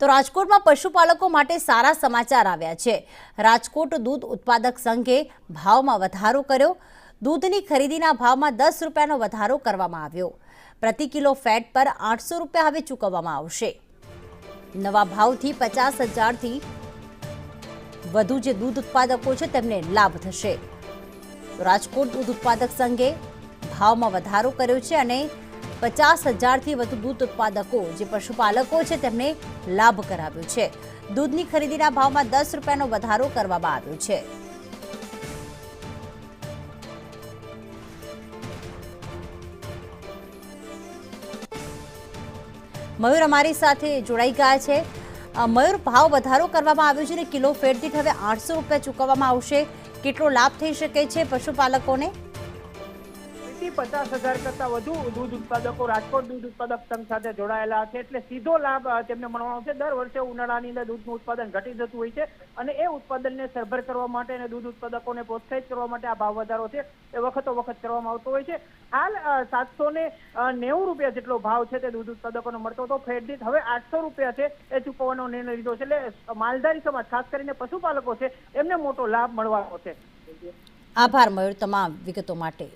તો રાજકોટમાં પશુપાલકો માટે સારા સમાચાર આવ્યા છે। રાજકોટ દૂધ ઉત્પાદક સંઘે ભાવમાં વધારો કર્યો। દૂધની ખરીદીના ભાવમાં 10 રૂપિયાનો વધારો કરવામાં આવ્યો। પ્રતિ કિલો ફેટ પર 800 રૂપિયા હવે ચૂકવવામાં આવશે। નવા ભાવથી 50,000થી વધુ જે દૂધ ઉત્પાદકો છે તેમને લાભ થશે। રાજકોટ દૂધ ઉત્પાદક સંઘે ભાવમાં વધારો કર્યો છે અને 50,000થી વધુ દૂધ ઉત્પાદકો જે પશુપાલકો છે તેમને લાભ કરાવ્યો છે। દૂધની ખરીદીના ભાવમાં 10 રૂપિયાનો વધારો કરવામાં આવ્યો છે। મયુર અમારી સાથે જોડાઈ ગયા છે। મયુર, ભાવ વધારો કરવામાં આવ્યો છે અને કિલો ફેટ દીઠ હવે 800 રૂપિયા ચૂકવવામાં આવશે। કેટલો લાભ થઈ શકે છે પશુપાલકોને? 50,000 કરતા વધુ દૂધ ઉત્પાદકો રાજકોટ દૂધ ઉત્પાદક સંઘ સાથે જોડાયેલા છે, એટલે સીધો લાભ તેમને મળવાનો છે। દર વર્ષે ઉનાળાની અંદર દૂધનું ઉત્પાદન ઘટી જતું હોય છે અને એ ઉત્પાદનને સરભર કરવા માટે અને દૂધ ઉત્પાદકોને પ્રોત્સાહિત કરવા માટે આ ભાવ વધારો છે એ વખતો વખત કરવામાં આવતો હોય છે। હાલ 790 રૂપિયા જેટલો ભાવ છે તે દૂધ ઉત્પાદકોને મળતો હતો ફેટ દીઠ, હવે 800 રૂપિયા છે એ ચૂકવવાનો નિર્ણય લીધો છે। એટલે માલધારી સમાજ, ખાસ કરીને પશુપાલકો છે, એમને મોટો લાભ મળવાનો છે। આભાર મયુર તમામ વિગતો માટે।